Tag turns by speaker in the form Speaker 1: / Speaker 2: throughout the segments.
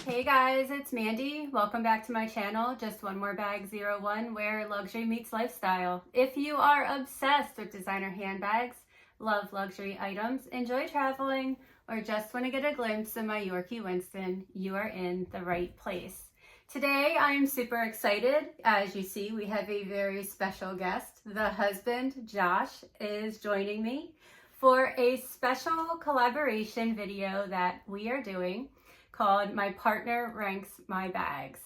Speaker 1: Hey guys, it's Mandy. Welcome back to my channel, Just One More Bag 01, where luxury meets lifestyle. If you are obsessed with designer handbags, love luxury items, enjoy traveling, or just want to get a glimpse of my Yorkie Winston, you are in the right place. Today I am super excited. As you see, we have a very special guest. The husband, Josh, is joining me for a special collaboration video that we are doing called My Partner Ranks My Bags.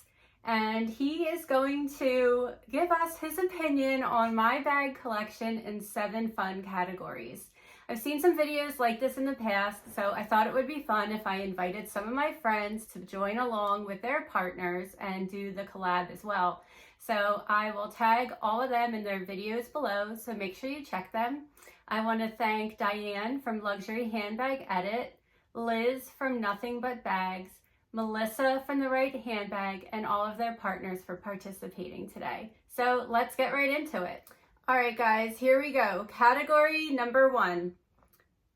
Speaker 1: And he is going to give us his opinion on my bag collection in 7 fun categories. I've seen some videos like this in the past, so I thought it would be fun if I invited some of my friends to join along with their partners and do the collab as well. So I will tag all of them in their videos below, so make sure you check them. I want to thank Diane from Luxury Handbag Edit, Liz from Nothing But Bags, Melissa from The Right Handbag, and all of their partners for participating today. So let's get right into it. All right, guys, here we go. Category number 1,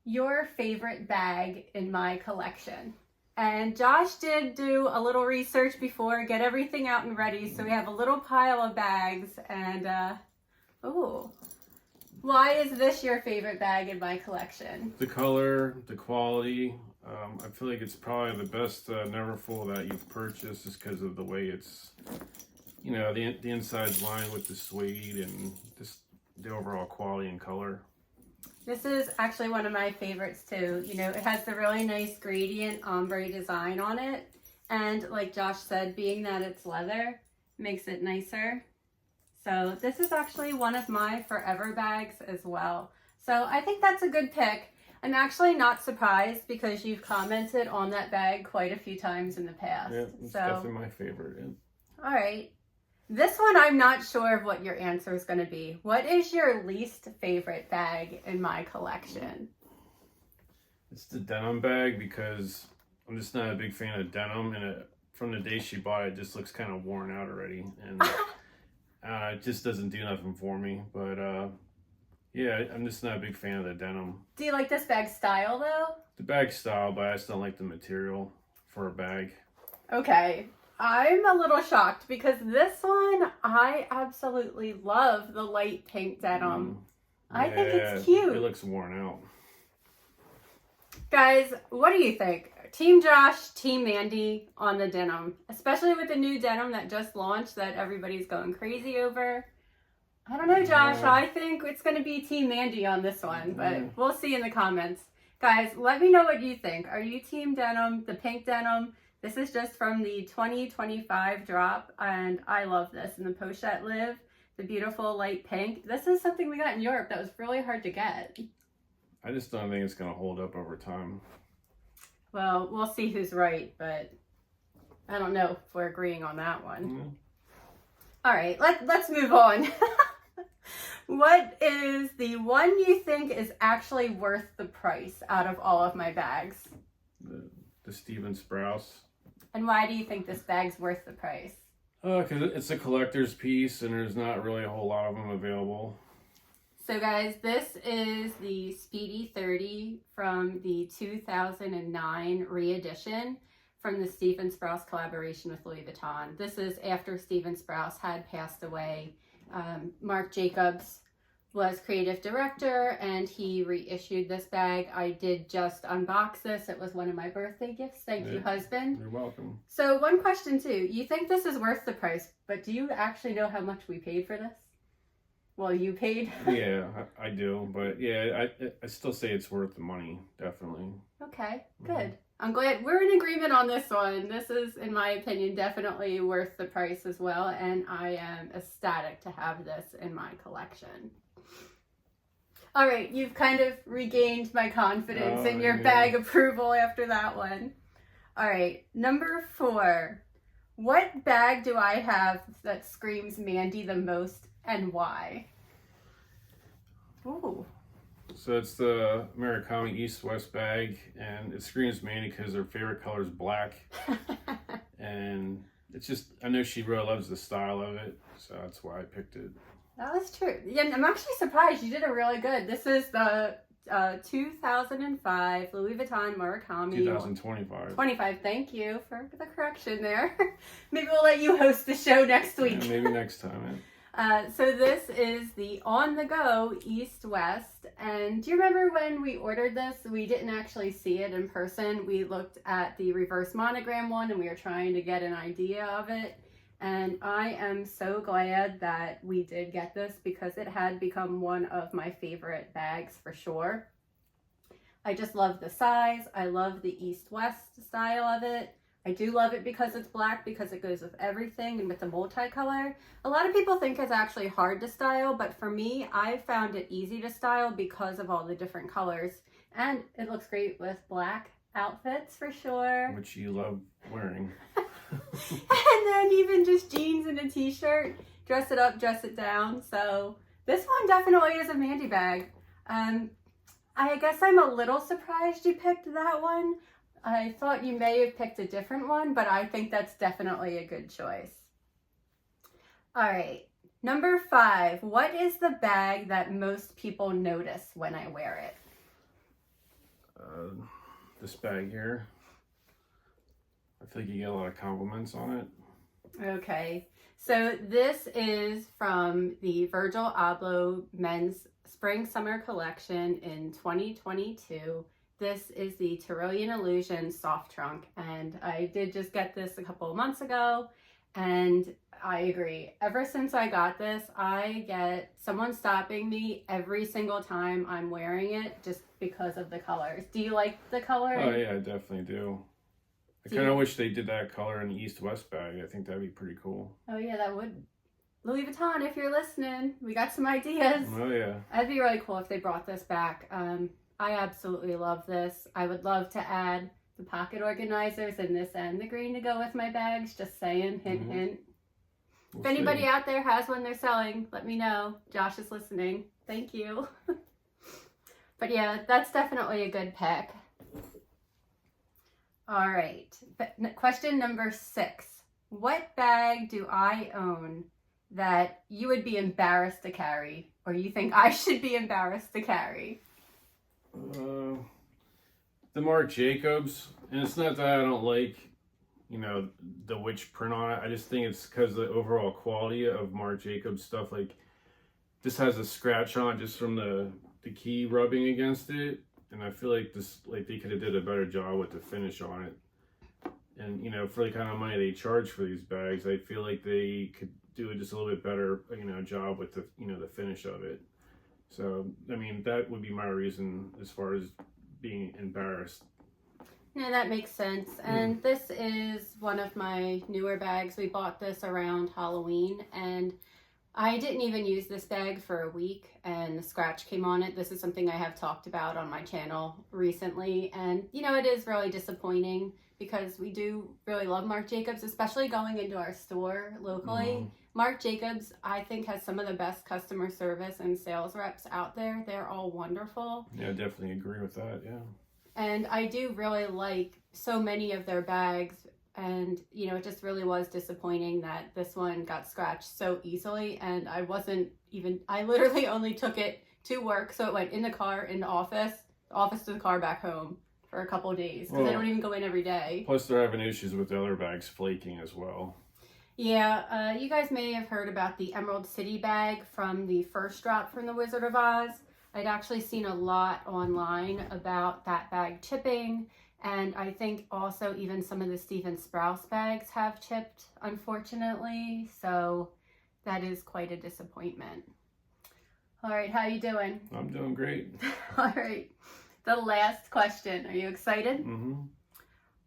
Speaker 1: your favorite bag in my collection. And Josh did do a little research before, get everything out and ready. So we have a little pile of bags and, oh, why is this your favorite bag in my collection?
Speaker 2: The color, the quality. I feel like it's probably the best Neverfull that you've purchased just because of the way it's, you know, the inside's lined with the suede and just the overall quality and color.
Speaker 1: This is actually one of my favorites too. You know, it has the really nice gradient ombre design on it. And like Josh said, being that it's leather, makes it nicer. So this is actually one of my forever bags as well. So I think that's a good pick. I'm actually not surprised because you've commented on that bag quite a few times in the past.
Speaker 2: Yeah, it's definitely my favorite. Yeah.
Speaker 1: All right. This one, I'm not sure of what your answer is going to be. What is your least favorite bag in my collection?
Speaker 2: It's the denim bag because I'm just not a big fan of denim, and from the day she bought it, it just looks kind of worn out already, and it just doesn't do nothing for me. But yeah, I'm just not a big fan of the denim.
Speaker 1: Do you like this bag style though?
Speaker 2: The bag style, but I just don't like the material for a bag.
Speaker 1: Okay. I'm a little shocked because this one, I absolutely love the light pink denim. I think it's cute.
Speaker 2: It looks worn out.
Speaker 1: Guys, what do you think? Team Josh, Team Mandy on the denim, especially with the new denim that just launched that everybody's going crazy over. I don't know, Josh. I think it's going to be Team Mandy on this one, but we'll see in the comments. Guys, let me know what you think. Are you Team Denim, the pink denim? This is just from the 2025 drop, and I love this. In the pochette live, the beautiful light pink. This is something we got in Europe that was really hard to get.
Speaker 2: I just don't think it's going to hold up over time.
Speaker 1: Well, we'll see who's right, but I don't know if we're agreeing on that one.
Speaker 2: Mm-hmm.
Speaker 1: All right, let's move on. What is the one you think is actually worth the price out of all of my bags?
Speaker 2: The Steven Sprouse.
Speaker 1: And why do you think this bag's worth the price?
Speaker 2: Because it's a collector's piece and there's not really a whole lot of them available.
Speaker 1: So guys, this is the Speedy 30 from the 2009 re-edition from the Steven Sprouse collaboration with Louis Vuitton. This is after Steven Sprouse had passed away. Marc Jacobs was creative director and he reissued this bag. I did just unbox this. It was one of my birthday gifts. Thank you, husband.
Speaker 2: You're welcome.
Speaker 1: So one question too. You think this is worth the price, but do you actually know how much we paid for this? Well, you paid.
Speaker 2: Yeah, I do. But yeah, I still say it's worth the money. Definitely.
Speaker 1: Okay, good. I'm glad we're in agreement on this one. This is, in my opinion, definitely worth the price as well. And I am ecstatic to have this in my collection. All right, you've kind of regained my confidence in your bag approval after that one. All right, number 4. What bag do I have that screams Mandy the most and why? Ooh.
Speaker 2: So it's the Murakami East-West bag, and it screams Mandy because her favorite color is black. And it's just, I know she really loves the style of it, so that's why I picked it.
Speaker 1: That was true. Yeah, I'm actually surprised. You did it really good. This is the 2005 Louis Vuitton Murakami.
Speaker 2: 2025.
Speaker 1: 25, thank you for the correction there. Maybe we'll let you host the show next week.
Speaker 2: Yeah, maybe next time.
Speaker 1: So this is the on-the-go East-West. And do you remember when we ordered this? We didn't actually see it in person. We looked at the reverse monogram one and we were trying to get an idea of it. And I am so glad that we did get this because it had become one of my favorite bags for sure. I just love the size. I love the East-West style of it. I do love it because it's black, because it goes with everything and with the multicolor. A lot of people think it's actually hard to style, but for me, I found it easy to style because of all the different colors. And it looks great with black outfits for sure.
Speaker 2: Which you love wearing.
Speaker 1: And then even just jeans and a t-shirt. Dress it up, dress it down. So this one definitely is a Mandy bag. I guess I'm a little surprised you picked that one. I thought you may have picked a different one, but I think that's definitely a good choice. All right, number 5. What is the bag that most people notice when I wear it?
Speaker 2: This bag here. I feel like you get a lot of compliments on it.
Speaker 1: Okay, so this is from the Virgil Abloh Men's Spring Summer Collection in 2022. This is the Tyrolean Illusion Soft Trunk, and I did just get this a couple of months ago, and I agree. Ever since I got this, I get someone stopping me every single time I'm wearing it just because of the colors. Do you like the color?
Speaker 2: Oh yeah, I definitely do. I kind of wish they did that color in the East-West bag. I think that'd be pretty cool.
Speaker 1: Oh yeah, that would. Louis Vuitton, if you're listening, we got some ideas.
Speaker 2: Oh yeah.
Speaker 1: That'd be really cool if they brought this back. I absolutely love this. I would love to add the pocket organizers in this and the green to go with my bags. Just saying, hint, hint. If anybody out there has one they're selling, let me know. Josh is listening. Thank you. But yeah, that's definitely a good pick. All right. Question number 6. What bag do I own that you would be embarrassed to carry, or you think I should be embarrassed to carry?
Speaker 2: The Marc Jacobs, and it's not that I don't like, you know, the witch print on it. I just think it's because the overall quality of Marc Jacobs stuff, like, this has a scratch on it just from the key rubbing against it, and I feel like this, like, they could have did a better job with the finish on it. And, you know, for the kind of money they charge for these bags, I feel like they could do just a little bit better, you know, job with the, you know, the finish of it. So, I mean, that would be my reason as far as being embarrassed.
Speaker 1: Yeah, that makes sense. And this is one of my newer bags. We bought this around Halloween, and I didn't even use this bag for a week, and the scratch came on it. This is something I have talked about on my channel recently, and, you know, it is really disappointing because we do really love Marc Jacobs, especially going into our store locally. Marc Jacobs, I think, has some of the best customer service and sales reps out there. They're all wonderful.
Speaker 2: Yeah, I definitely agree with that, yeah.
Speaker 1: And I do really like so many of their bags. And, you know, it just really was disappointing that this one got scratched so easily. And I literally only took it to work. So it went in the car, in the office to the car, back home for a couple of days. Because I don't even go in every day.
Speaker 2: Plus they're having issues with the other bags flaking as well.
Speaker 1: Yeah, you guys may have heard about the Emerald City bag from the first drop from the Wizard of Oz. I'd actually seen a lot online about that bag chipping, and I think also even some of the Stephen Sprouse bags have chipped, unfortunately, so that is quite a disappointment. All right, how you doing?
Speaker 2: I'm doing great.
Speaker 1: All right, the last question. Are you excited?
Speaker 2: Mm-hmm.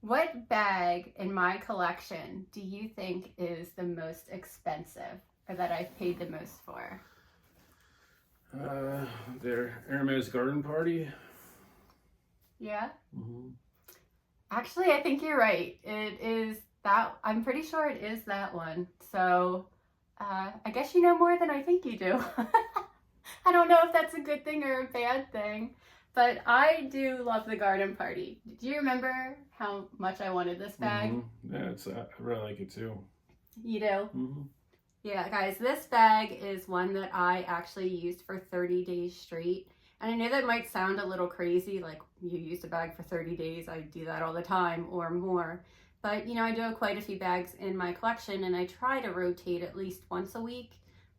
Speaker 1: What bag in my collection do you think is the most expensive, or that I've paid the most for?
Speaker 2: Their Hermes Garden Party.
Speaker 1: Yeah?
Speaker 2: Mm-hmm.
Speaker 1: Actually, I think you're right. It is that. I'm pretty sure it is that one. So, I guess you know more than I think you do. I don't know if that's a good thing or a bad thing, but I do love the Garden Party. Do you remember how much I wanted this bag?
Speaker 2: Mm-hmm. Yeah, I really like it too.
Speaker 1: You do?
Speaker 2: Mm-hmm.
Speaker 1: Yeah, guys, this bag is one that I actually used for 30 days straight. And I know that might sound a little crazy, like you used a bag for 30 days. I do that all the time or more. But, you know, I do have quite a few bags in my collection and I try to rotate at least once a week.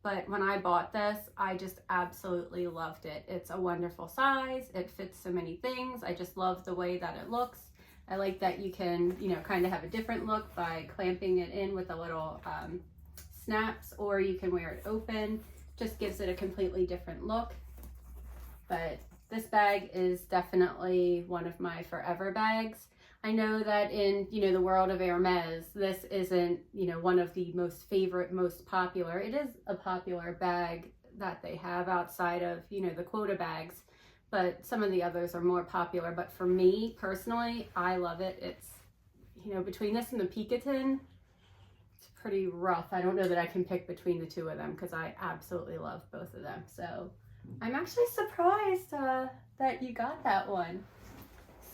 Speaker 1: But when I bought this, I just absolutely loved it. It's a wonderful size. It fits so many things. I just love the way that it looks. I like that you can, you know, kind of have a different look by clamping it in with a little snaps, or you can wear it open. Just gives it a completely different look. But this bag is definitely one of my forever bags. I know that in, you know, the world of Hermes, this isn't, you know, one of the most favorite, most popular. It is a popular bag that they have outside of, you know, the quota bags, but some of the others are more popular. But for me personally, I love it. It's, you know, between this and the Picotin, it's pretty rough. I don't know that I can pick between the two of them because I absolutely love both of them. So I'm actually surprised that you got that one.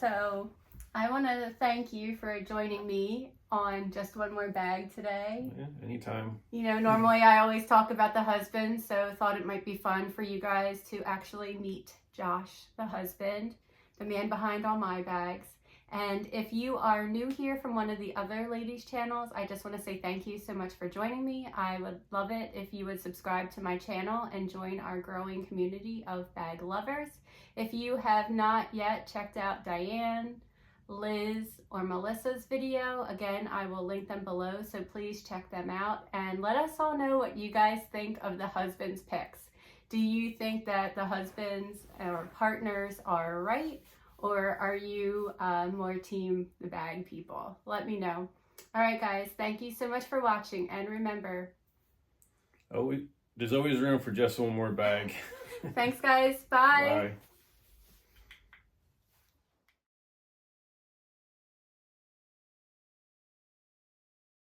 Speaker 1: So I want to thank you for joining me on Just One More Bag today.
Speaker 2: Yeah, anytime.
Speaker 1: You know, normally I always talk about the husband, so I thought it might be fun for you guys to actually meet Josh, the husband, the man behind all my bags. And if you are new here from one of the other ladies' channels, I just want to say thank you so much for joining me. I would love it if you would subscribe to my channel and join our growing community of bag lovers. If you have not yet checked out Diane, Liz, or Melissa's video, again, I will link them below, so please check them out and let us all know what you guys think of the husband's picks. Do you think that the husbands or partners are right, or are you more team the bag people? Let me know. All right, guys, thank you so much for watching, and remember,
Speaker 2: there's always room for just one more bag.
Speaker 1: Thanks, guys. Bye.
Speaker 2: Bye.